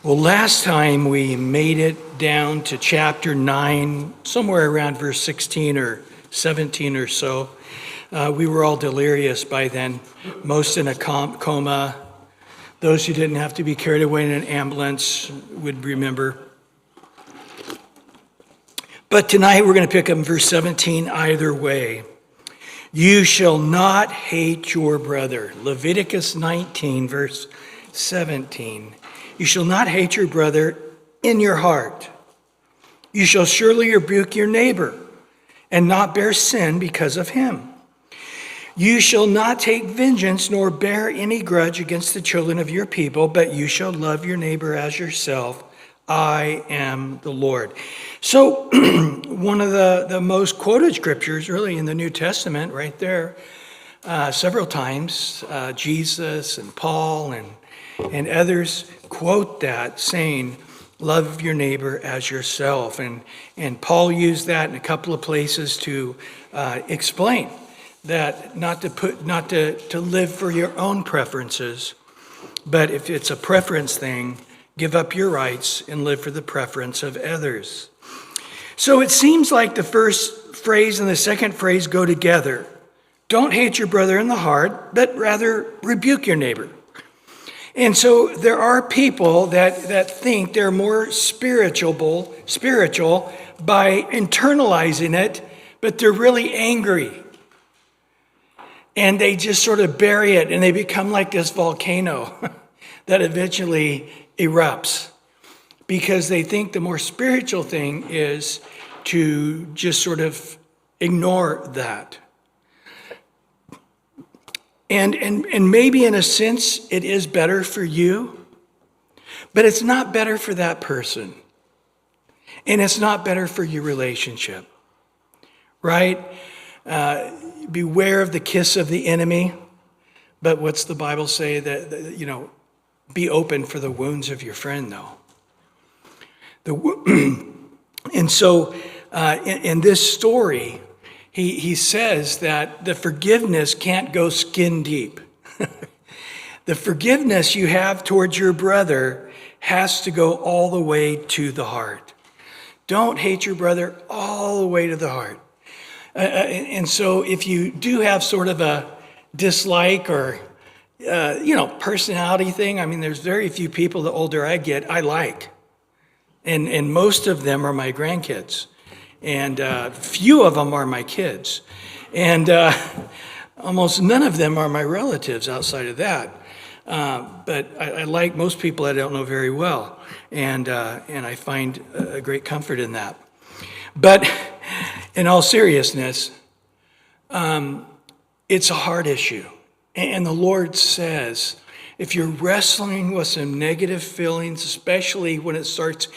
Well, last time we made it down to chapter 9, somewhere around verse 16 or 17 or so. We were all delirious by then, most in a coma. Those who didn't have to be carried away in an ambulance would remember. But tonight we're going to pick up verse 17 either way. You shall not hate your brother. Leviticus 19, verse 17. You shall not hate your brother in your heart. You shall surely rebuke your neighbor and not bear sin because of him. You shall not take vengeance nor bear any grudge against the children of your people, but you shall love your neighbor as yourself. I am the Lord. So one of the most quoted scriptures really in the New Testament right there, several times, Jesus and Paul and others quote that saying, love your neighbor as yourself. And Paul used that in a couple of places to explain that not to live for your own preferences, but if it's a preference thing, give up your rights and live for the preference of others. So it seems like the first phrase and the second phrase go together. Don't hate your brother in the heart, but rather rebuke your neighbor. And so there are people that think they're more spiritual by internalizing it, but they're really angry. And they just sort of bury it, and they become like this volcano that eventually erupts. Because they think the more spiritual thing is to just sort of ignore that. And maybe in a sense it is better for you, but it's not better for that person. And it's not better for your relationship, right? Beware of the kiss of the enemy. But what's the Bible say? That be open for the wounds of your friend, though. And so in this story, he says that the forgiveness can't go skin deep. The forgiveness you have towards your brother has to go all the way to the heart. Don't hate your brother all the way to the heart. And so if you do have sort of a dislike or, personality thing, I mean, there's very few people the older I get, I like. And most of them are my grandkids. And few of them are my kids. And almost none of them are my relatives outside of that. But I like most people I don't know very well. And I find a great comfort in that. But in all seriousness, it's a hard issue. And the Lord says, if you're wrestling with some negative feelings, especially when it starts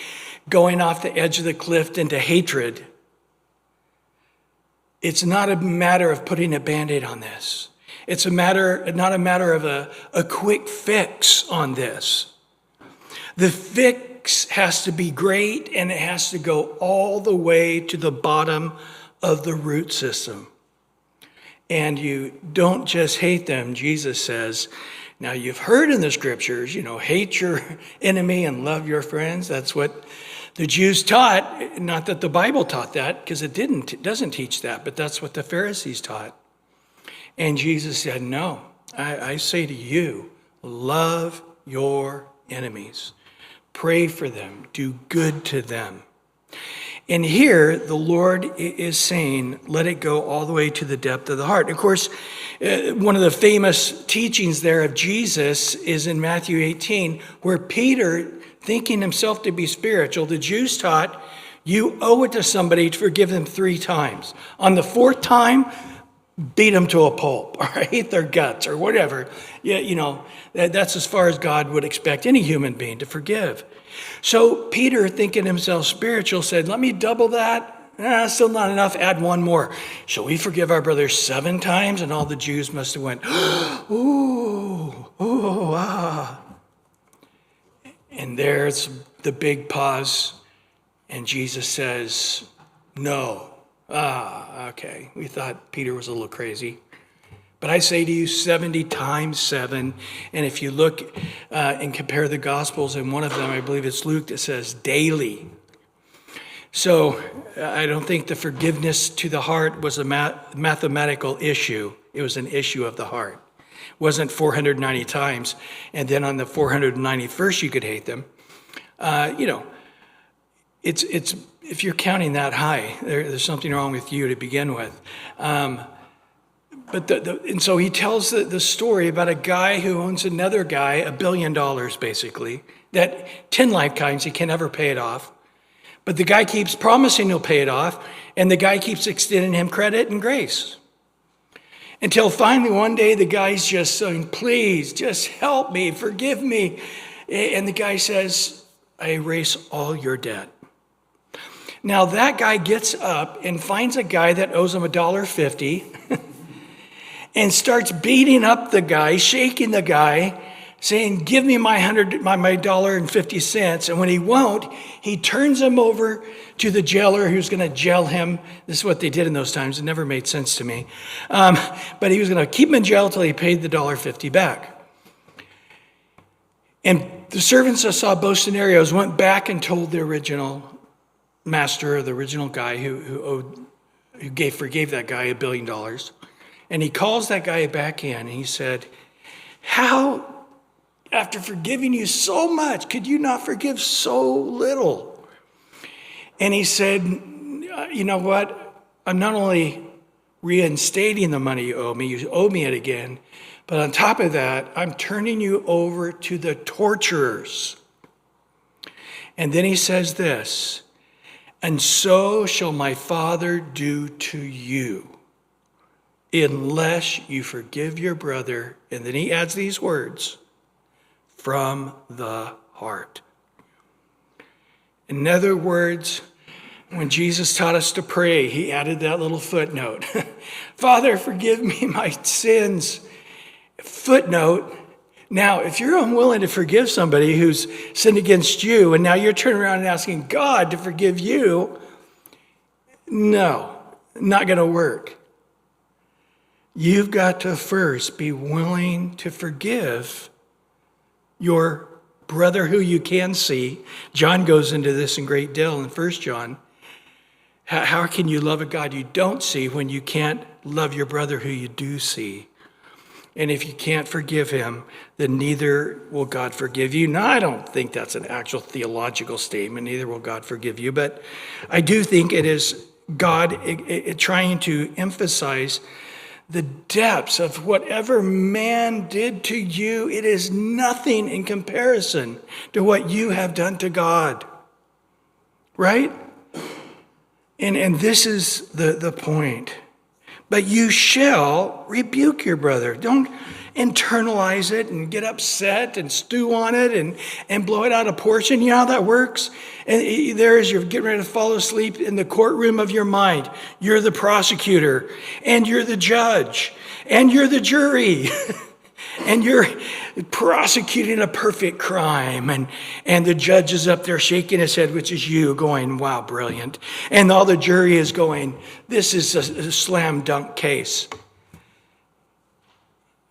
going off the edge of the cliff into hatred, it's not a matter of putting a Band-Aid on this. It's not a matter of a quick fix on this. The fix has to be great, and it has to go all the way to the bottom of the root system. And you don't just hate them, Jesus says. Now, you've heard in the scriptures, hate your enemy and love your friends. That's what the Jews taught. Not that the Bible taught that, because it doesn't teach that, but that's what the Pharisees taught. And Jesus said, no, I say to you, love your enemies. Pray for them. Do good to them. And here, the Lord is saying, let it go all the way to the depth of the heart. Of course, one of the famous teachings there of Jesus is in Matthew 18, where Peter, thinking himself to be spiritual, the Jews taught, you owe it to somebody to forgive them 3 times. On the 4th time, beat them to a pulp, or eat their guts, or whatever. Yeah, that's as far as God would expect any human being to forgive. So Peter, thinking himself spiritual, said, let me double that. Still not enough, add 1 more. Shall we forgive our brothers 7 times? And all the Jews must have went, ooh, ah. And there's the big pause, and Jesus says, no. Okay, we thought Peter was a little crazy. But I say to you, 70 times 7. And if you look and compare the Gospels, in one of them, I believe it's Luke, that says daily. So I don't think the forgiveness to the heart was a mathematical issue. It was an issue of the heart. It wasn't 490 times, and then on the 491st you could hate them. It's if you're counting that high, there's something wrong with you to begin with. And so he tells the story about a guy who owns another guy $1 billion, basically, that 10 lifetimes he can never pay it off. But the guy keeps promising he'll pay it off, and the guy keeps extending him credit and grace. Until finally one day the guy's just saying, please, just help me, forgive me. And the guy says, I erase all your debt. Now that guy gets up and finds a guy that owes him $1.50 and starts beating up the guy, shaking the guy, saying, give me my $1.50. And when he won't, he turns him over to the jailer who's going to jail him. This is what they did in those times. It never made sense to me. But he was going to keep him in jail till he paid the $1.50 back. And the servants that saw both scenarios went back and told the original master, or the original guy who forgave that guy $1 billion. And he calls that guy back in and he said, how, after forgiving you so much, could you not forgive so little? And he said, you know what? I'm not only reinstating the money you owe me it again, but on top of that, I'm turning you over to the torturers. And then he says this, and so shall my Father do to you, unless you forgive your brother. And then he adds these words, from the heart. In other words, when Jesus taught us to pray, he added that little footnote. Father, forgive me my sins. Footnote. Now, if you're unwilling to forgive somebody who's sinned against you, and now you're turning around and asking God to forgive you, no, not going to work. You've got to first be willing to forgive your brother who you can see. John goes into this in great deal in 1 John. How can you love a God you don't see when you can't love your brother who you do see? And if you can't forgive him, then neither will God forgive you. Now, I don't think that's an actual theological statement, neither will God forgive you. But I do think it is God trying to emphasize the depths of whatever man did to you. It is nothing in comparison to what you have done to God. Right? And this is the point. But you shall rebuke your brother. Don't internalize it and get upset and stew on it and blow it out of portion. You know how that works? And there is, you're getting ready to fall asleep in the courtroom of your mind. You're the prosecutor, and you're the judge, and you're the jury. And you're prosecuting a perfect crime. And the judge is up there shaking his head, which is you, going, wow, brilliant. And all the jury is going, this is a slam dunk case.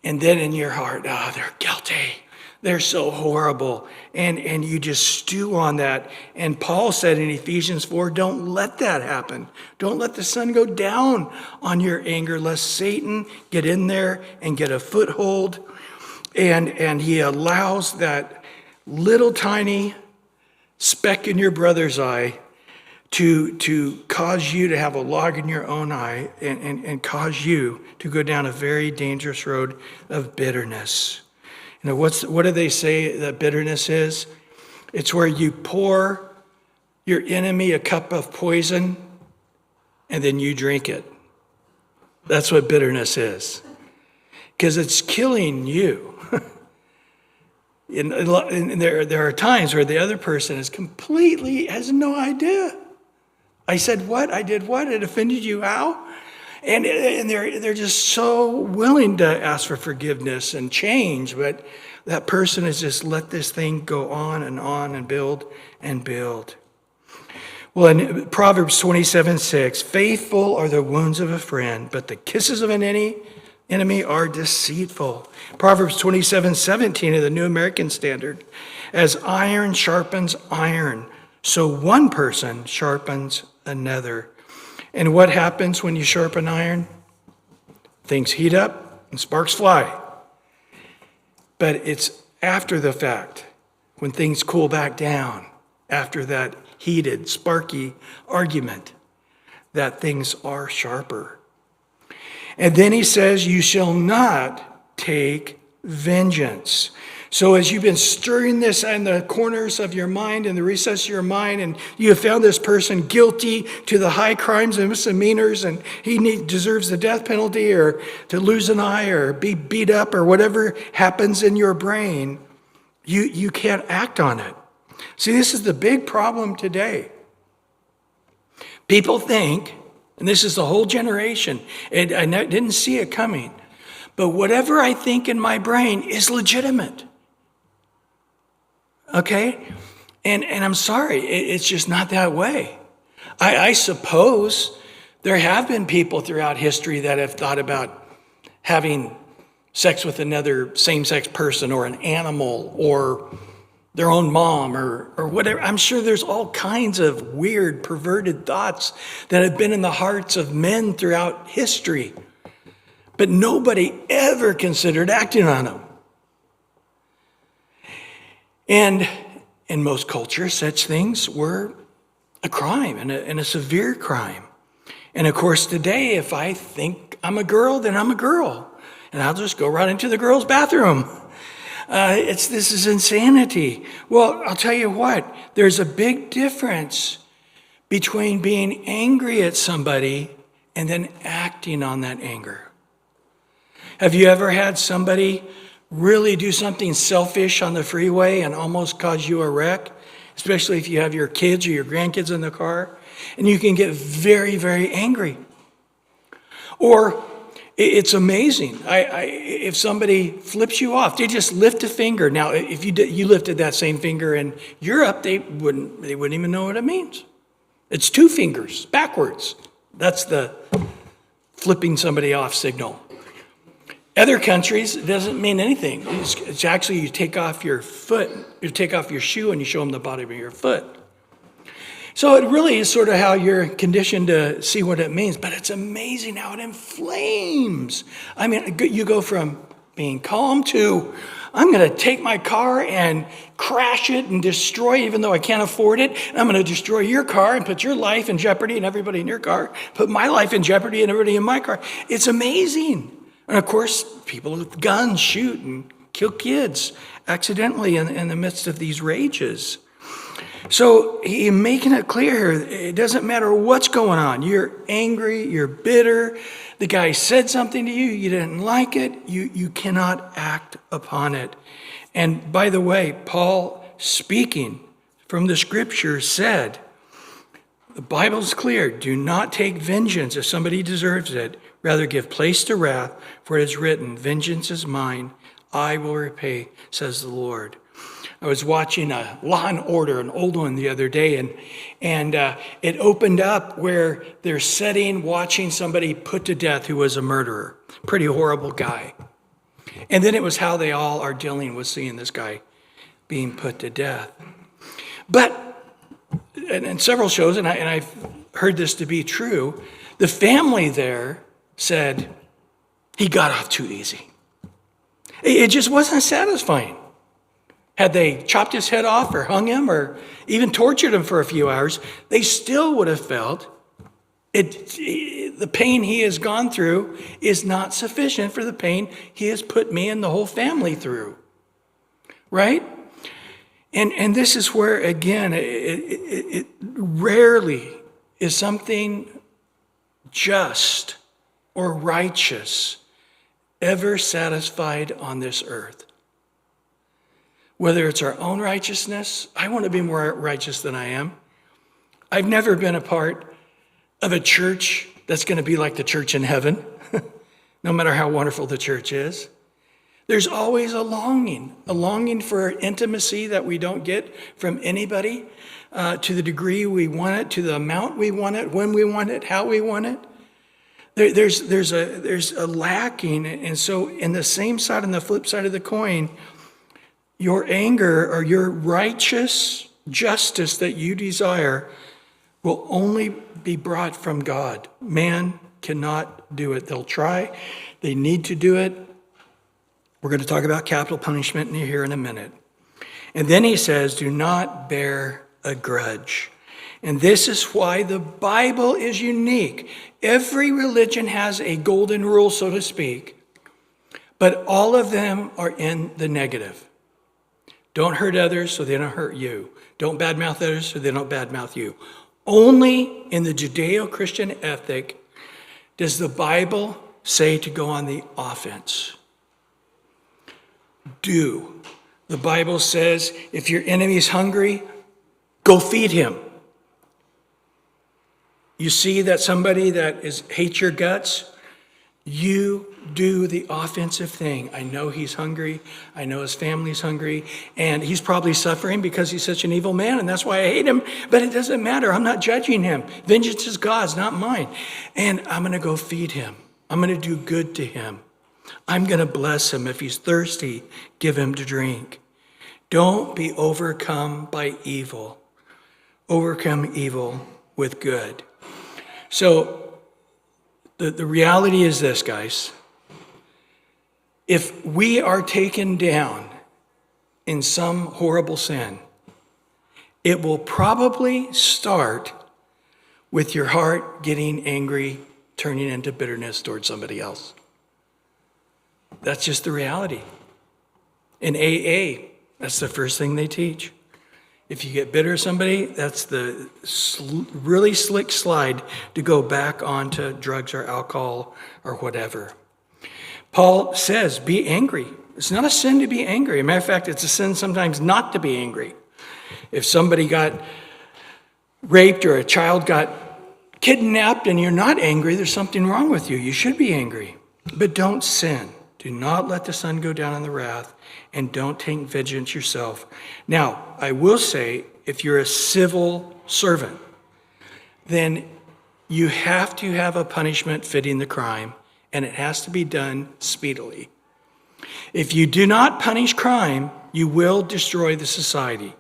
And then in your heart, they're guilty. They're so horrible. And you just stew on that. And Paul said in Ephesians 4, don't let that happen. Don't let the sun go down on your anger, lest Satan get in there and get a foothold. And he allows that little tiny speck in your brother's eye to cause you to have a log in your own eye and cause you to go down a very dangerous road of bitterness. You know, what do they say that bitterness is? It's where you pour your enemy a cup of poison and then you drink it. That's what bitterness is. Because it's killing you. And there are times where the other person has no idea. I said what? I did what? It offended you? How? And they're just so willing to ask for forgiveness and change, but that person has just let this thing go on and build and build. Well, in Proverbs 27:6, faithful are the wounds of a friend, but the kisses of an enemy, enemy are deceitful. Proverbs 27:17 of the New American Standard. As iron sharpens iron, so one person sharpens another. And what happens when you sharpen iron? Things heat up and sparks fly. But it's after the fact, when things cool back down, after that heated, sparky argument, that things are sharper. And then he says, you shall not take vengeance. So as you've been stirring this in the corners of your mind, in the recess of your mind, and you have found this person guilty to the high crimes and misdemeanors, and he deserves the death penalty or to lose an eye or be beat up or whatever happens in your brain, you can't act on it. See, this is the big problem today. People think, and this is the whole generation, and I didn't see it coming, but whatever I think in my brain is legitimate. Okay? And I'm sorry, it's just not that way. I suppose there have been people throughout history that have thought about having sex with another same-sex person or an animal or their own mom or whatever. I'm sure there's all kinds of weird, perverted thoughts that have been in the hearts of men throughout history. But nobody ever considered acting on them. And in most cultures, such things were a crime and a severe crime. And of course, today, if I think I'm a girl, then I'm a girl. And I'll just go right into the girls' bathroom. This is insanity. Well, I'll tell you what, there's a big difference between being angry at somebody and then acting on that anger. Have you ever had somebody really do something selfish on the freeway and almost cause you a wreck? Especially if you have your kids or your grandkids in the car, and you can get very, very angry. Or it's amazing. If somebody flips you off, they just lift a finger. Now, if you lifted that same finger in Europe, they wouldn't even know what it means. It's two fingers backwards. That's the flipping somebody off signal. Other countries, it doesn't mean anything. It's actually you take off your foot, you take off your shoe, and you show them the bottom of your foot. So it really is sort of how you're conditioned to see what it means, but it's amazing how it inflames. I mean, you go from being calm to, I'm going to take my car and crash it and destroy, even though I can't afford it. And I'm going to destroy your car and put your life in jeopardy and everybody in your car, put my life in jeopardy and everybody in my car. It's amazing. And of course, people with guns shoot and kill kids accidentally in the midst of these rages. So he's making it clear here, it doesn't matter what's going on. You're angry, you're bitter, the guy said something to you, you didn't like it, you cannot act upon it. And by the way, Paul, speaking from the scripture, said, the Bible's clear, do not take vengeance if somebody deserves it. Rather give place to wrath, for it is written, vengeance is mine, I will repay, says the Lord. I was watching a Law and Order, an old one, the other day, and it opened up where they're watching somebody put to death who was a murderer. Pretty horrible guy. And then it was how they all are dealing with seeing this guy being put to death. But in several shows, and I've heard this to be true, the family there said, he got off too easy. It just wasn't satisfying. Had they chopped his head off or hung him or even tortured him for a few hours, they still would have felt the pain he has gone through is not sufficient for the pain he has put me and the whole family through. Right? And this is where, again, it rarely is something just or righteous ever satisfied on this earth. Whether it's our own righteousness, I want to be more righteous than I am. I've never been a part of a church that's going to be like the church in heaven, no matter how wonderful the church is. There's always a longing for intimacy that we don't get from anybody to the degree we want it, to the amount we want it, when we want it, how we want it. There's a lacking. And so in the same side, on the flip side of the coin, your anger or your righteous justice that you desire will only be brought from God. Man cannot do it. They'll try. They need to do it. We're going to talk about capital punishment here in a minute. And then he says, do not bear a grudge. And this is why the Bible is unique. Every religion has a golden rule, so to speak, but all of them are in the negative. Don't hurt others so they don't hurt you. Don't badmouth others so they don't badmouth you. Only in the Judeo-Christian ethic does the Bible say to go on the offense. Do. The Bible says if your enemy's hungry, go feed him. You see that somebody that hates your guts, you do the offensive thing. I know he's hungry. I know his family's hungry. And he's probably suffering because he's such an evil man, and that's why I hate him. But it doesn't matter. I'm not judging him. Vengeance is God's, not mine. And I'm going to go feed him. I'm going to do good to him. I'm going to bless him. If he's thirsty, give him to drink. Don't be overcome by evil. Overcome evil with good. So the reality is this, guys. If we are taken down in some horrible sin, it will probably start with your heart getting angry, turning into bitterness towards somebody else. That's just the reality. In AA, that's the first thing they teach. If you get bitter at somebody, that's the really slick slide to go back onto drugs or alcohol or whatever. Paul says, be angry. It's not a sin to be angry. As a matter of fact, it's a sin sometimes not to be angry. If somebody got raped or a child got kidnapped and you're not angry, there's something wrong with you. You should be angry. But don't sin. Do not let the sun go down on the wrath, and don't take vengeance yourself. Now, I will say, if you're a civil servant, then you have to have a punishment fitting the crime, and it has to be done speedily. If you do not punish crime, you will destroy the society.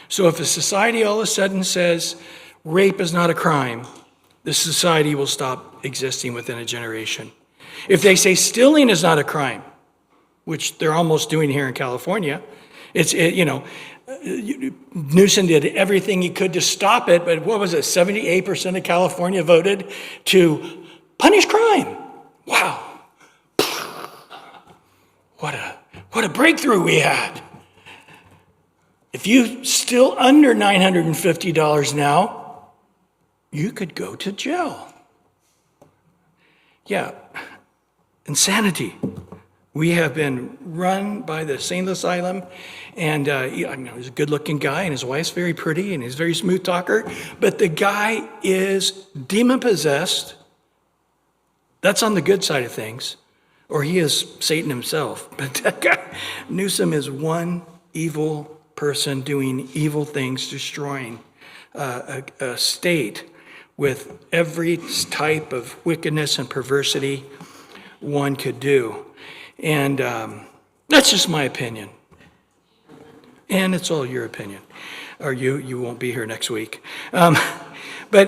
So if a society all of a sudden says rape is not a crime, the society will stop existing within a generation. If they say stealing is not a crime, which they're almost doing here in California, Newsom did everything he could to stop it, but what was it, 78% of California voted to punish crime. Wow. What a breakthrough we had. If you still under $950 now, you could go to jail. Yeah. Insanity. We have been run by the St. Asylum, and he's a good-looking guy, and his wife's very pretty, and he's a very smooth talker, but the guy is demon-possessed. That's on the good side of things, or he is Satan himself. But that guy, Newsom, is one evil person doing evil things, destroying a state with every type of wickedness and perversity one could do. And that's just my opinion. And it's all your opinion. Or you won't be here next week. But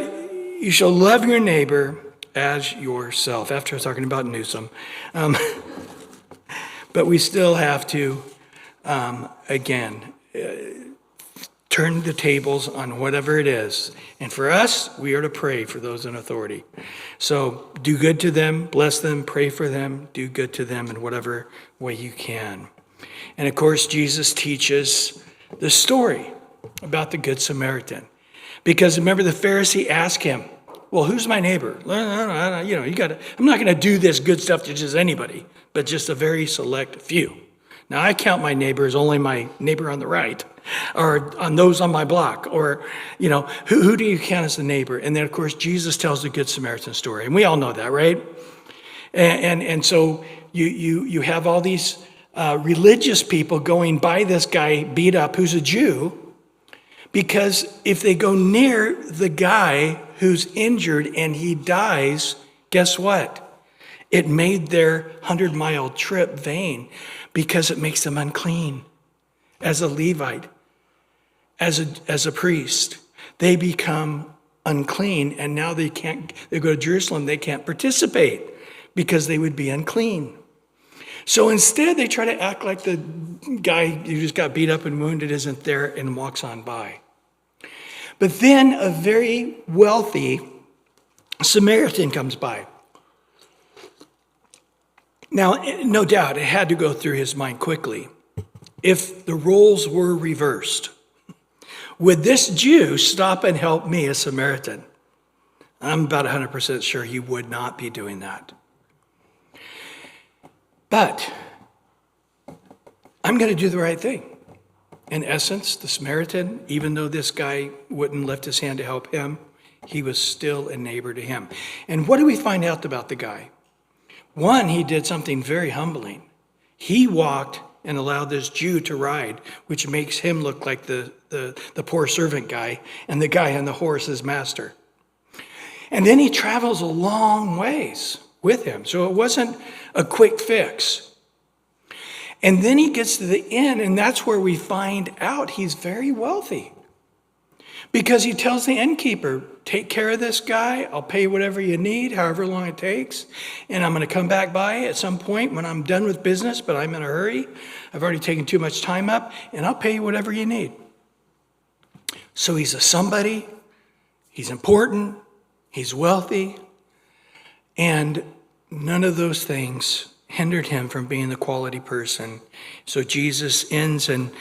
you shall love your neighbor as yourself. After talking about Newsom. But we still have to, turn the tables on whatever it is. And for us, we are to pray for those in authority. So do good to them, bless them, pray for them, do good to them in whatever way you can. And of course, Jesus teaches the story about the Good Samaritan. Because remember, the Pharisee asked him, well, who's my neighbor? I'm not going to do this good stuff to just anybody, but just a very select few. Now, I count my neighbor as only my neighbor on the right, or on those on my block, or, who do you count as the neighbor? And then, of course, Jesus tells the Good Samaritan story, and we all know that, right? And so you have all these religious people going by this guy beat up who's a Jew, because if they go near the guy who's injured and he dies, Guess what? It made their 100-mile trip vain because it makes them unclean. As a Levite, as a priest, they become unclean, and now they go to Jerusalem, they can't participate because they would be unclean. So instead, they try to act like the guy who just got beat up and wounded isn't there and walks on by. But then a very wealthy Samaritan comes by. Now, no doubt, it had to go through his mind quickly. If the roles were reversed, would this Jew stop and help me, a Samaritan? I'm about 100% sure he would not be doing that. But I'm going to do the right thing. In essence, the Samaritan, even though this guy wouldn't lift his hand to help him, he was still a neighbor to him. And what do we find out about the guy? One, he did something very humbling. He walked and allowed this Jew to ride, which makes him look like the poor servant guy, and the guy on the horse is master. And then he travels a long ways with him. So it wasn't a quick fix. And then he gets to the inn, and that's where we find out he's very wealthy. Because he tells the innkeeper, take care of this guy, I'll pay you whatever you need, however long it takes, and I'm going to come back by at some point when I'm done with business, but I'm in a hurry. I've already taken too much time up, and I'll pay you whatever you need. So he's a somebody, he's important, he's wealthy, and none of those things hindered him from being the quality person. So Jesus ends in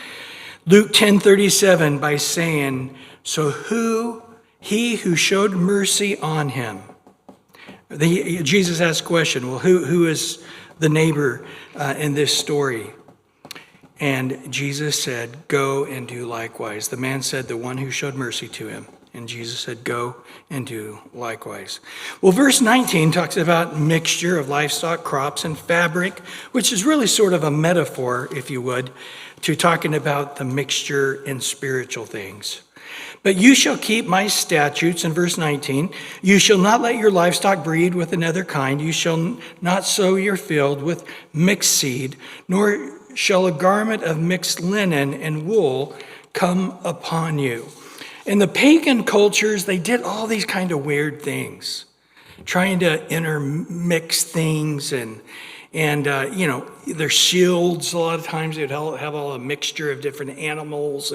Luke 10:37 by saying, so he who showed mercy on him. Jesus asked a question, well, who is the neighbor in this story? And Jesus said, go and do likewise. The man said, the one who showed mercy to him. And Jesus said, go and do likewise. Well, verse 19 talks about mixture of livestock, crops, and fabric, which is really sort of a metaphor, if you would, to talking about the mixture in spiritual things. But you shall keep my statutes, in verse 19. You shall not let your livestock breed with another kind. You shall not sow your field with mixed seed, nor shall a garment of mixed linen and wool come upon you. In the pagan cultures, they did all these kind of weird things, trying to intermix things and their shields. A lot of times they'd have all a mixture of different animals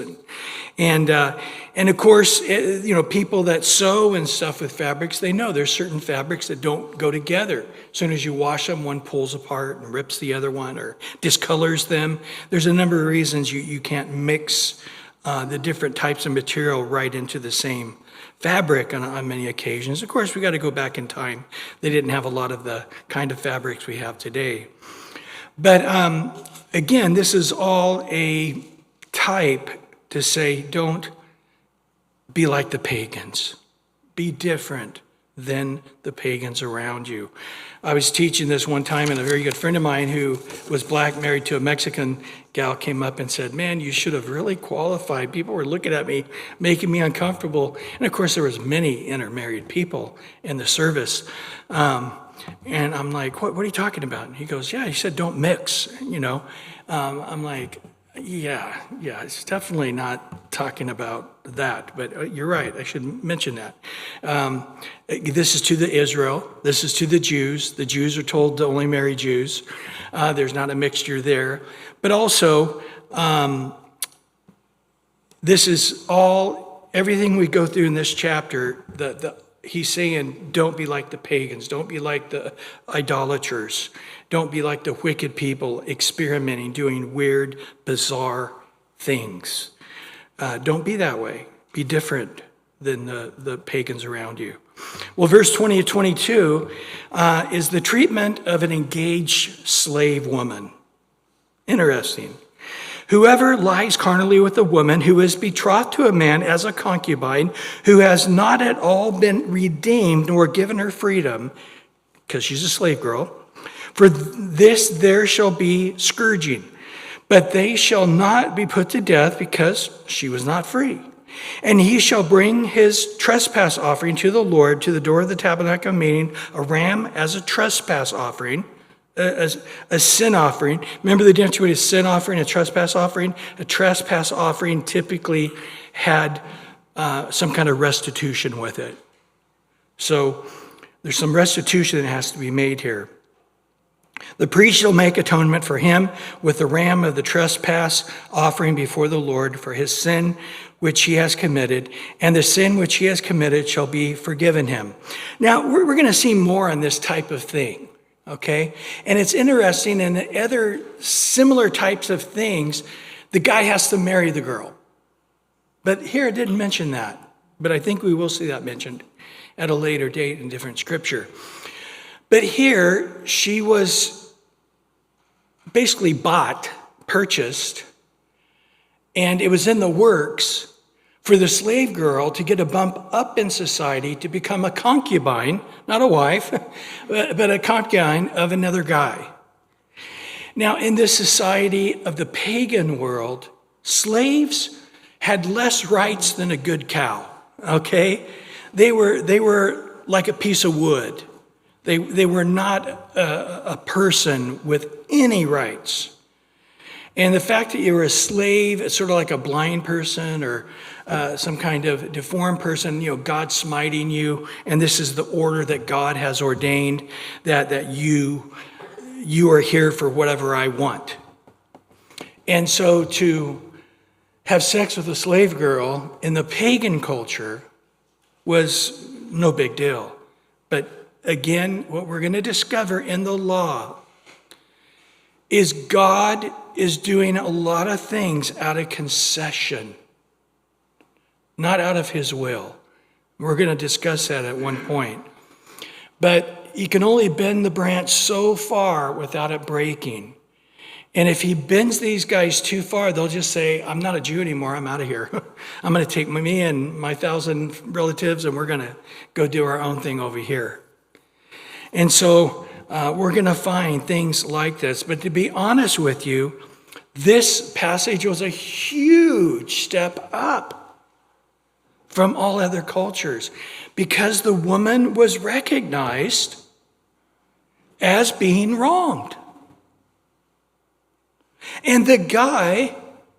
and of course, people that sew and stuff with fabrics, they know there's certain fabrics that don't go together. As soon as you wash them, one pulls apart and rips the other one or discolors them. There's a number of reasons you can't mix the different types of material right into the same fabric on many occasions. Of course, we got to go back in time. They didn't have a lot of the kind of fabrics we have today. But again, this is all a type to say, don't be like the pagans. Be different than the pagans around you. I was teaching this one time, and a very good friend of mine who was black, married to a Mexican gal, came up and said, man, you should have really qualified. People were looking at me, making me uncomfortable. And of course, there was many intermarried people in the service. And I'm like, what are you talking about? And he goes, yeah, he said, don't mix, I'm like, yeah, it's definitely not talking about that, but you're right, I should mention that. This is to the Israel, this is to the Jews. The Jews are told to only marry Jews. There's not a mixture there. But also, this is everything we go through in this chapter, he's saying, don't be like the pagans, don't be like the idolaters, don't be like the wicked people experimenting, doing weird, bizarre things. Don't be that way. Be different than the pagans around you. Well, verse 20 to 22 is the treatment of an engaged slave woman. Interesting. Whoever lies carnally with a woman who is betrothed to a man as a concubine, who has not at all been redeemed nor given her freedom, because she's a slave girl, for this there shall be scourging. But they shall not be put to death because she was not free. And he shall bring his trespass offering to the Lord to the door of the tabernacle of meeting, a ram as a trespass offering, as a sin offering. Remember the difference between a sin offering and a trespass offering? A trespass offering typically had some kind of restitution with it. So there's some restitution that has to be made here. The priest shall make atonement for him with the ram of the trespass offering before the Lord for his sin which he has committed, and the sin which he has committed shall be forgiven him. Now, we're going to see more on this type of thing, okay? And it's interesting, in other similar types of things, the guy has to marry the girl. But here it didn't mention that, but I think we will see that mentioned at a later date in different scripture. But here, she was basically purchased, and it was in the works for the slave girl to get a bump up in society to become a concubine, not a wife, but a concubine of another guy. Now, in this society of the pagan world, slaves had less rights than a good cow, okay? They were like a piece of wood. They were not a person with any rights. And the fact that you were a slave, it's sort of like a blind person or some kind of deformed person, God smiting you, and this is the order that God has ordained, that you are here for whatever I want. And so to have sex with a slave girl in the pagan culture was no big deal. But again, what we're going to discover in the law is God is doing a lot of things out of concession, not out of his will. We're going to discuss that at one point. But he can only bend the branch so far without it breaking. And if he bends these guys too far, they'll just say, I'm not a Jew anymore, I'm out of here. I'm going to take me and my 1,000 relatives, and we're going to go do our own thing over here. And so we're going to find things like this. But to be honest with you, this passage was a huge step up from all other cultures because the woman was recognized as being wronged. And the guy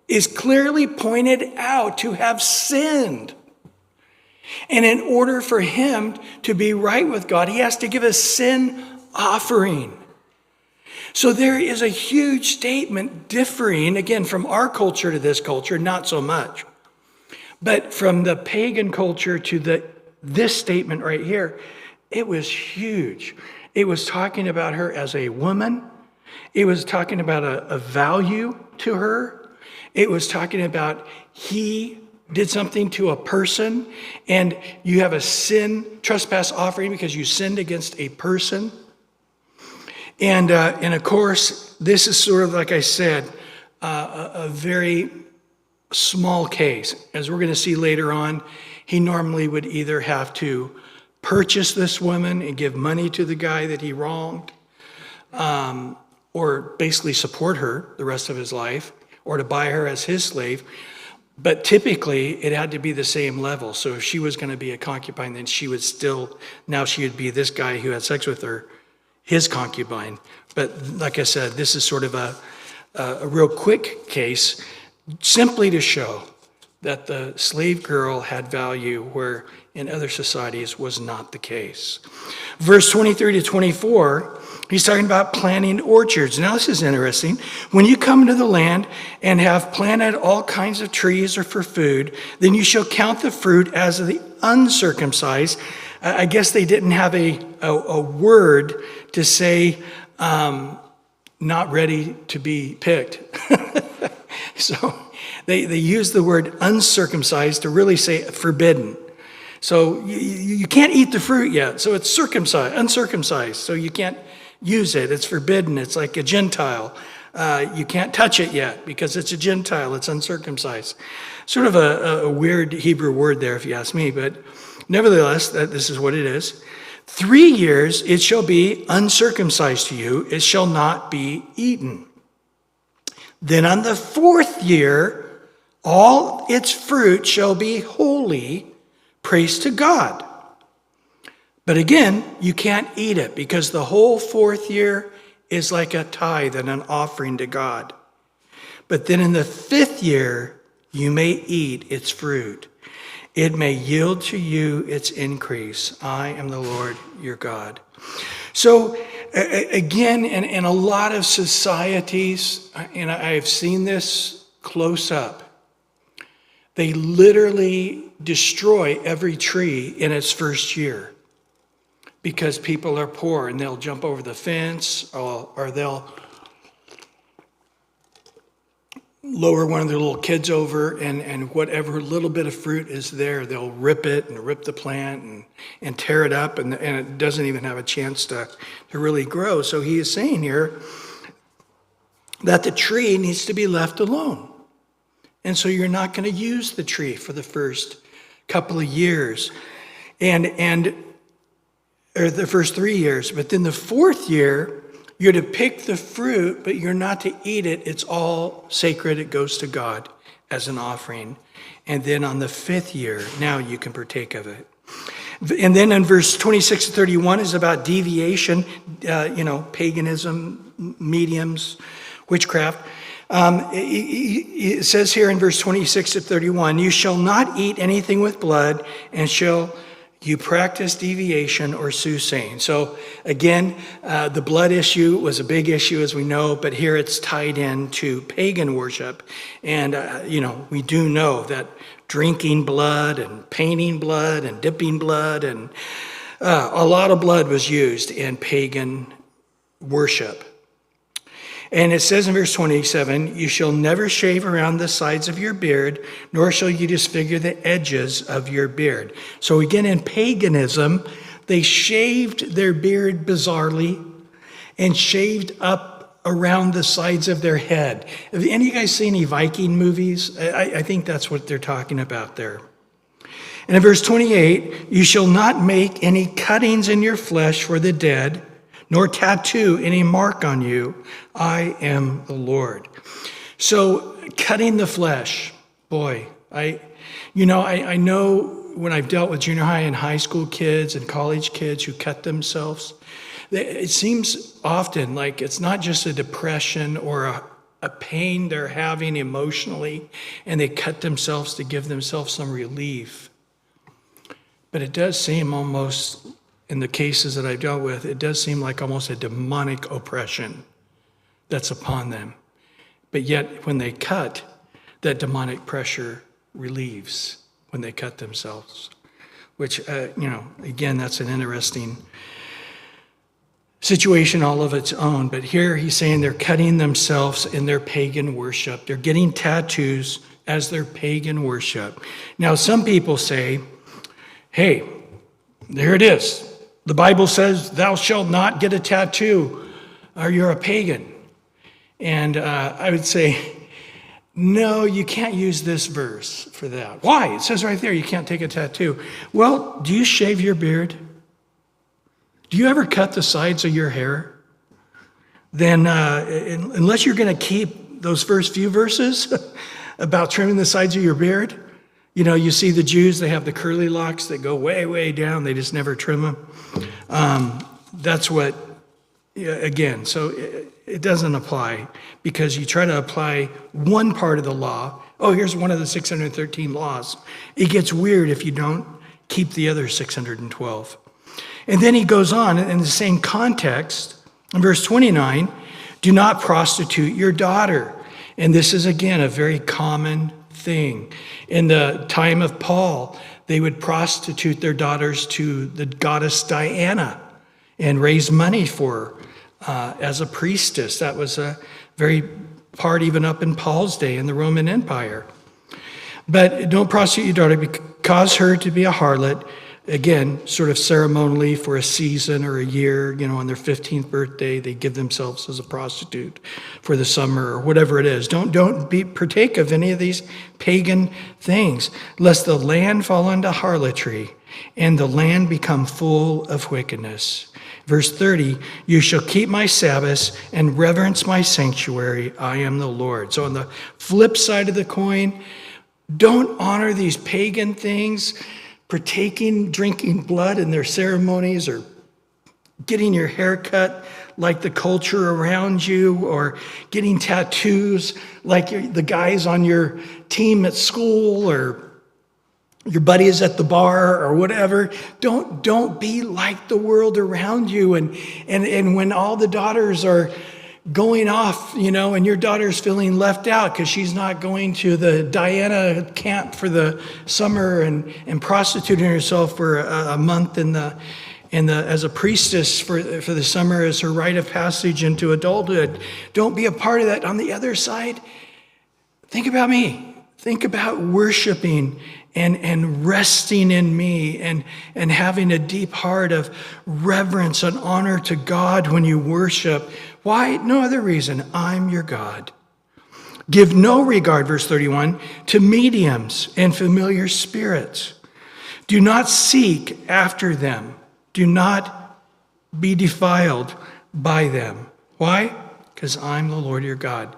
is clearly pointed out to have sinned. And in order for him to be right with God, he has to give a sin offering. So there is a huge statement differing, again, from our culture to this culture, not so much. But from the pagan culture to this statement right here, it was huge. It was talking about her as a woman. It was talking about a value to her. It was talking about he did something to a person, and you have a trespass offering because you sinned against a person. And of course, this is sort of, like I said, a very small case. As we're going to see later on, he normally would either have to purchase this woman and give money to the guy that he wronged, or basically support her the rest of his life, or to buy her as his slave. But typically, it had to be the same level. So if she was going to be a concubine, then she would be this guy who had sex with her, his concubine. But like I said, this is sort of a real quick case, simply to show that the slave girl had value where in other societies was not the case. Verse 23 to 24, he's talking about planting orchards. Now this is interesting. When you come into the land and have planted all kinds of trees or for food, then you shall count the fruit as the uncircumcised. I guess they didn't have a word to say not ready to be picked. So they used the word uncircumcised to really say forbidden. So you can't eat the fruit yet. So it's uncircumcised. So you can't use it. It's forbidden. It's like a Gentile. You can't touch it yet because it's a Gentile. It's uncircumcised. Sort of a weird Hebrew word there, if you ask me. But nevertheless, this is what it is. 3 years it shall be uncircumcised to you. It shall not be eaten. Then on the 4th year All its fruit shall be holy. Praise to God. But again, you can't eat it because the whole 4th year is like a tithe and an offering to God. But then in the 5th year, you may eat its fruit. It may yield to you its increase. I am the Lord your God. So again, in a lot of societies, and I've seen this close up, they literally destroy every tree in its first year because people are poor and they'll jump over the fence or they'll lower one of their little kids over and whatever little bit of fruit is there, they'll rip it and rip the plant and tear it up and it doesn't even have a chance to really grow. So he is saying here that the tree needs to be left alone. And so you're not going to use the tree for the first couple of years or the first 3 years. But then the 4th year, you're to pick the fruit, but you're not to eat it. It's all sacred. It goes to God as an offering. And then on the 5th year, now you can partake of it. And then in verse 26 to 31 is about deviation, paganism, mediums, witchcraft. It says here in verse 26 to 31, you shall not eat anything with blood, and shall you practice deviation or soothsaying. So again, the blood issue was a big issue, as we know, but here it's tied into pagan worship. And, we do know that drinking blood and painting blood and dipping blood and a lot of blood was used in pagan worship. And it says in verse 27, you shall never shave around the sides of your beard, nor shall you disfigure the edges of your beard. So again, in paganism, they shaved their beard bizarrely and shaved up around the sides of their head. Have any of you guys seen any Viking movies? I think that's what they're talking about there. And in verse 28, you shall not make any cuttings in your flesh for the dead, nor tattoo any mark on you. I am the Lord. So cutting the flesh, boy, I know when I've dealt with junior high and high school kids and college kids who cut themselves, it seems often like it's not just a depression or a pain they're having emotionally, and they cut themselves to give themselves some relief. But it does seem almost, in the cases that I've dealt with, it does seem like almost a demonic oppression that's upon them. But yet, when they cut, that demonic pressure relieves when they cut themselves. Which, again, that's an interesting situation all of its own. But here he's saying they're cutting themselves in their pagan worship. They're getting tattoos as their pagan worship. Now, some people say, hey, there it is. The Bible says, thou shalt not get a tattoo, or you're a pagan. And I would say, no, you can't use this verse for that. Why? It says right there, you can't take a tattoo. Well, do you shave your beard? Do you ever cut the sides of your hair? Then, unless you're going to keep those first few verses about trimming the sides of your beard, you see the Jews, they have the curly locks that go way, way down. They just never trim them. That's what, again, so it doesn't apply because you try to apply one part of the law. Oh, here's one of the 613 laws. It gets weird if you don't keep the other 612. And then he goes on in the same context, in verse 29, do not prostitute your daughter. And this is, again, a very common thing. In the time of Paul, they would prostitute their daughters to the goddess Diana and raise money for her as a priestess. That was a very part even up in Paul's day in the Roman Empire. But don't prostitute your daughter, cause her to be a harlot, again, sort of ceremonially for a season or a year, on their 15th birthday, they give themselves as a prostitute for the summer or whatever it is. Don't partake of any of these pagan things, lest the land fall into harlotry and the land become full of wickedness. Verse 30, you shall keep my Sabbaths and reverence my sanctuary. I am the Lord. So on the flip side of the coin, Don't honor these pagan things, drinking blood in their ceremonies, or getting your hair cut like the culture around you, or getting tattoos like the guys on your team at school, or your buddies at the bar, or whatever. Don't be like the world around you. And when all the daughters are going off, and your daughter's feeling left out because she's not going to the Diana camp for the summer and prostituting herself for a month as a priestess for the summer as her rite of passage into adulthood. Don't be a part of that. On the other side, think about me. Think about worshiping and resting in me and having a deep heart of reverence and honor to God when you worship. Why? No other reason. I'm your God. Give no regard, verse 31, to mediums and familiar spirits. Do not seek after them. Do not be defiled by them. Why? Because I'm the Lord your God.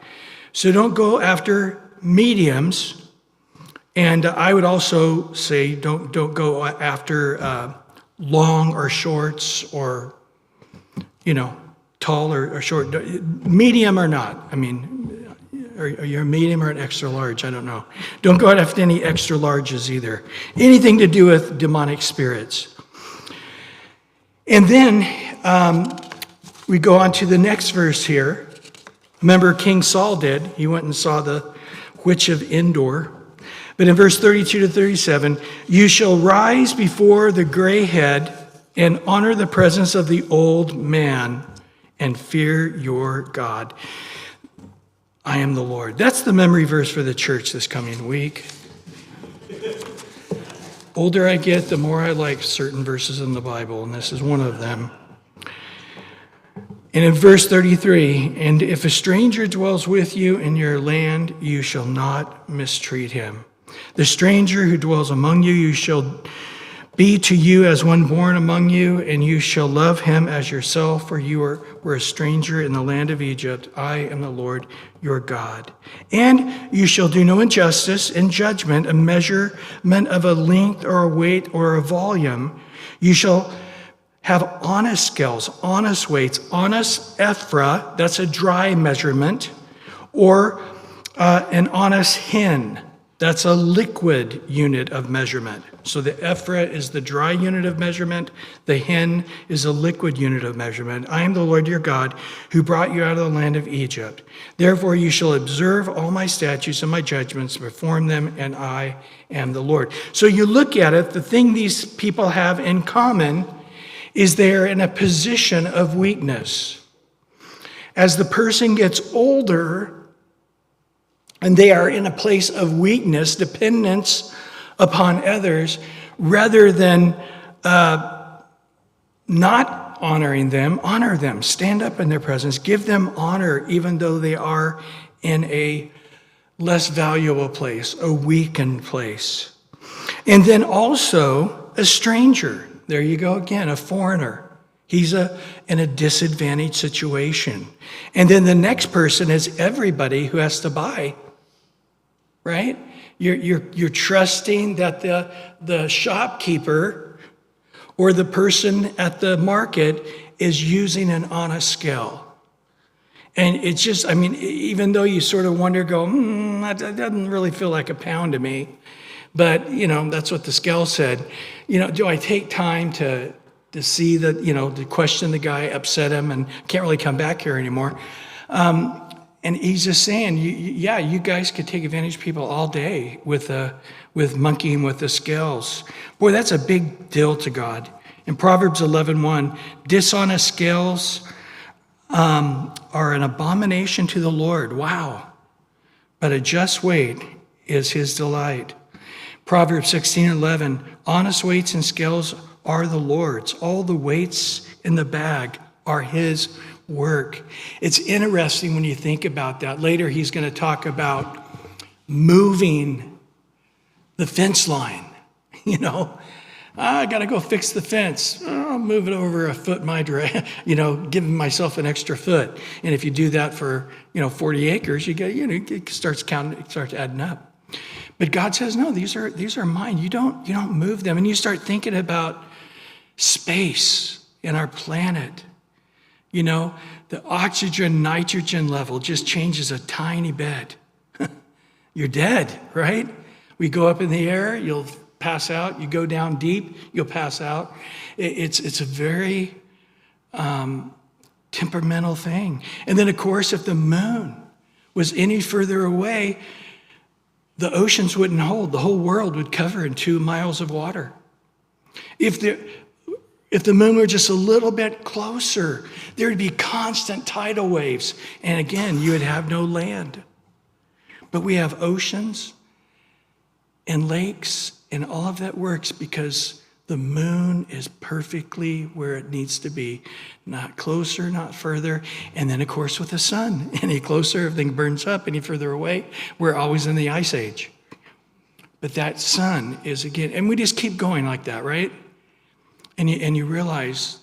So don't go after mediums. And I would also say don't go after long or shorts, or, tall or short, medium or not. I mean, are you a medium or an extra large? I don't know. Don't go after any extra larges either. Anything to do with demonic spirits. And then we go on to the next verse here. Remember, King Saul did. He went and saw the witch of Endor. But in verse 32 to 37, you shall rise before the gray head and honor the presence of the old man and fear your God. I am the Lord. That's the memory verse for the church this coming week. Older I get, the more I like certain verses in the Bible, and this is one of them. And in verse 33, and if a stranger dwells with you in your land, you shall not mistreat him. The stranger who dwells among you, you shall be to you as one born among you, and you shall love him as yourself, for you were a stranger in the land of Egypt. I am the Lord your God. And you shall do no injustice in judgment, a measurement of a length or a weight or a volume. You shall have honest scales, honest weights, honest ephah, that's a dry measurement, or an honest hin. That's a liquid unit of measurement. So the ephah is the dry unit of measurement. The hin is a liquid unit of measurement. I am the Lord your God who brought you out of the land of Egypt. Therefore you shall observe all my statutes and my judgments, perform them, and I am the Lord. So you look at it, the thing these people have in common is they're in a position of weakness. As the person gets older, and they are in a place of weakness, dependence upon others, rather than not honoring them, honor them, stand up in their presence, give them honor, even though they are in a less valuable place, a weakened place. And then also a stranger. There you go again, a foreigner. He's in a disadvantaged situation. And then the next person is everybody who has to buy. Right? You're trusting that the shopkeeper or the person at the market is using an honest scale. And it's just, even though you sort of wonder, that doesn't really feel like a pound to me. But, that's what the scale said. Do I take time to see that, to question the guy, upset him, and can't really come back here anymore? And he's just saying, you guys could take advantage of people all day with monkeying with the scales. Boy, that's a big deal to God. In Proverbs 11:1, dishonest scales are an abomination to the Lord. Wow. But a just weight is his delight. Proverbs 16:11, honest weights and scales are the Lord's. All the weights in the bag are his work. It's interesting when you think about that. Later, he's going to talk about moving the fence line. I got to go fix the fence. I'll move it over a foot my direction, giving myself an extra foot. And if you do that for, 40 acres, it starts adding up. But God says, no, these are mine. You don't move them. And you start thinking about space in our planet. You know, the oxygen, nitrogen level just changes a tiny bit. You're dead, right? We go up in the air, you'll pass out. You go down deep, you'll pass out. It's a very temperamental thing. And then, of course, if the moon was any further away, the oceans wouldn't hold. The whole world would cover in 2 miles of water. If the moon were just a little bit closer, there would be constant tidal waves. And again, you would have no land. But we have oceans and lakes, and all of that works because the moon is perfectly where it needs to be. Not closer, not further. And then, of course, with the sun, any closer, everything burns up. Any further away, we're always in the ice age. But that sun is, again, and we just keep going like that, right? And you realize,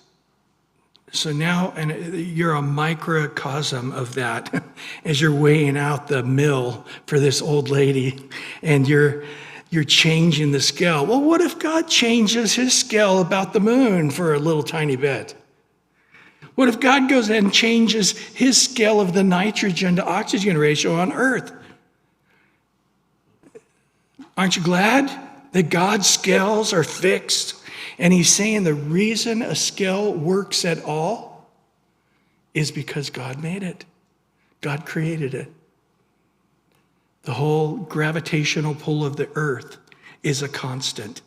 so now, and you're a microcosm of that as you're weighing out the mill for this old lady, and you're changing the scale. Well, what if God changes his scale about the moon for a little tiny bit? What if God goes and changes his scale of the nitrogen to oxygen ratio on Earth? Aren't you glad that God's scales are fixed? And he's saying the reason a scale works at all is because God made it. God created it. The whole gravitational pull of the earth is a constant.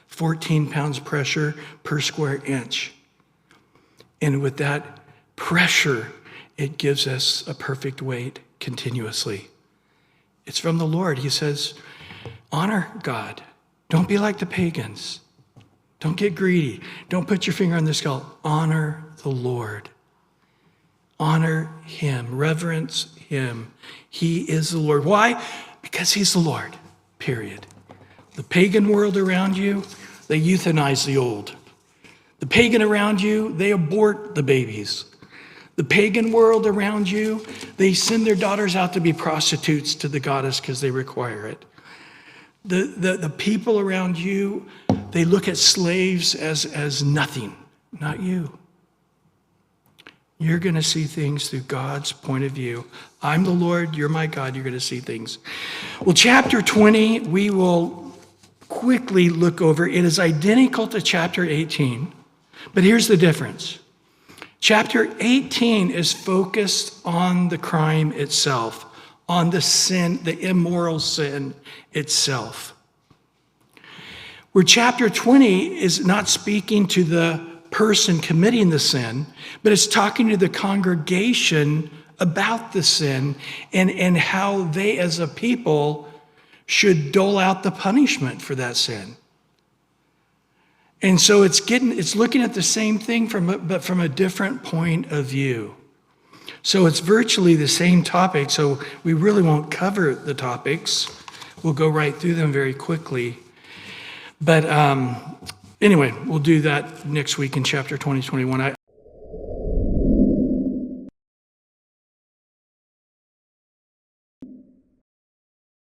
14 pounds pressure per square inch. And with that pressure, it gives us a perfect weight continuously. It's from the Lord. He says, honor God. Don't be like the pagans. Don't get greedy. Don't put your finger on the scale. Honor the Lord. Honor him. Reverence him. He is the Lord. Why? Because he's the Lord, period. The pagan world around you, they euthanize the old. The pagan around you, they abort the babies. The pagan world around you, they send their daughters out to be prostitutes to the goddess because they require it. The people around you, they look at slaves as nothing, not you. You're going to see things through God's point of view. I'm the Lord, you're my God, you're going to see things. Well, chapter 20, we will quickly look over. It is identical to chapter 18, but here's the difference. Chapter 18 is focused on the crime itself, on the sin, the immoral sin itself. Where chapter 20 is not speaking to the person committing the sin, but it's talking to the congregation about the sin and how they as a people should dole out the punishment for that sin. And so it's looking at the same thing but from a different point of view. So it's virtually the same topic, so we really won't cover the topics. We'll go right through them very quickly. But anyway, we'll do that next week in chapter 20, 21.